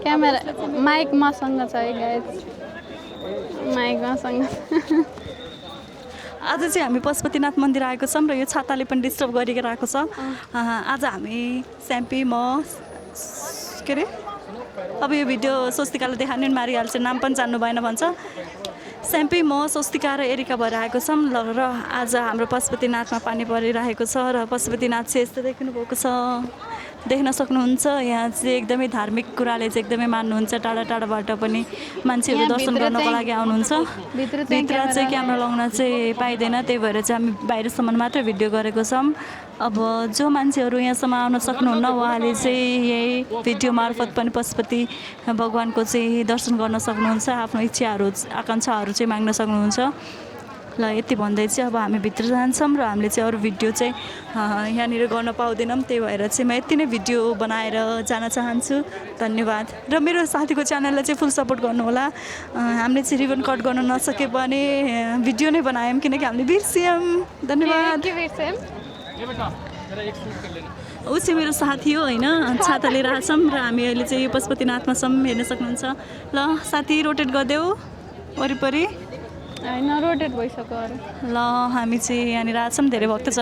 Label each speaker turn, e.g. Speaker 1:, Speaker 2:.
Speaker 1: camera mic मसँग छ है गाइस माइक मसँग
Speaker 2: आज चाहिँ हामी पशुपतिनाथ मन्दिर आएको छौँ र यो छाताले पनि डिस्टर्ब गरिरहेको छ आज हामी स्याम्पी म के अरे अब यो भिडियो स्वस्तिकाले देखाउने पनि मारिहाल्छ नाम पनि जान्नु भएन भन्छ स्याम्पी म स्वस्तिका र एरिका भएर आएको छौँ र आज हाम्रो पशुपतिनाथमा पानी परिरहेको छ र पशुपतिनाथ चाहिँ यस्तो देख्नु भएको छ देख्न सक्नुहुन्छ यहाँ चाहिँ एकदमै धार्मिक कुराले चाहिँ एकदमै मान्नुहुन्छ टाढा टाढाबाट पनि मान्छेहरू दर्शन गर्नको लागि आउनुहुन्छ भित्र चाहिँ क्यामेरा लगाउन चाहिँ पाइँदैन त्यही भएर चाहिँ हामी बाहिरसम्म मात्रै भिडियो गरेको छौँ अब जो मान्छेहरू यहाँसम्म आउन सक्नुहुन्न उहाँले चाहिँ यही भिडियो मार्फत पनि पशुपति भगवानको चाहिँ दर्शन गर्न सक्नुहुन्छ आफ्नो इच्छाहरू आकाङ्क्षाहरू चाहिँ माग्न सक्नुहुन्छ ल यति भन्दै चाहिँ अब हामी भित्र जान्छौँ र हामीले चाहिँ अरू भिडियो चाहिँ यहाँनिर गर्न पाउँदैनौँ त्यही भएर चाहिँ म यति नै भिडियो बनाएर जान चाहन्छु धन्यवाद र मेरो साथीको च्यानललाई चाहिँ फुल सपोर्ट गर्नुहोला हामीले चाहिँ रिबन कट गर्न नसके पनि भिडियो नै बनायौँ किनकि हामीले बिर्स्यौँ धन्यवाद ऊ चाहिँ मेरो साथी हो होइन छाता लिएर आछौँ र हामी अहिले चाहिँ यो पशुपतिनाथमा छौँ हेर्न सक्नुहुन्छ ल साथी रोटेट गरिदेऊ वरिपरि
Speaker 1: होइन रोटेट भइसक्यो
Speaker 2: ल हामी चाहिँ यहाँनिर आछौँ धेरै भक्तजन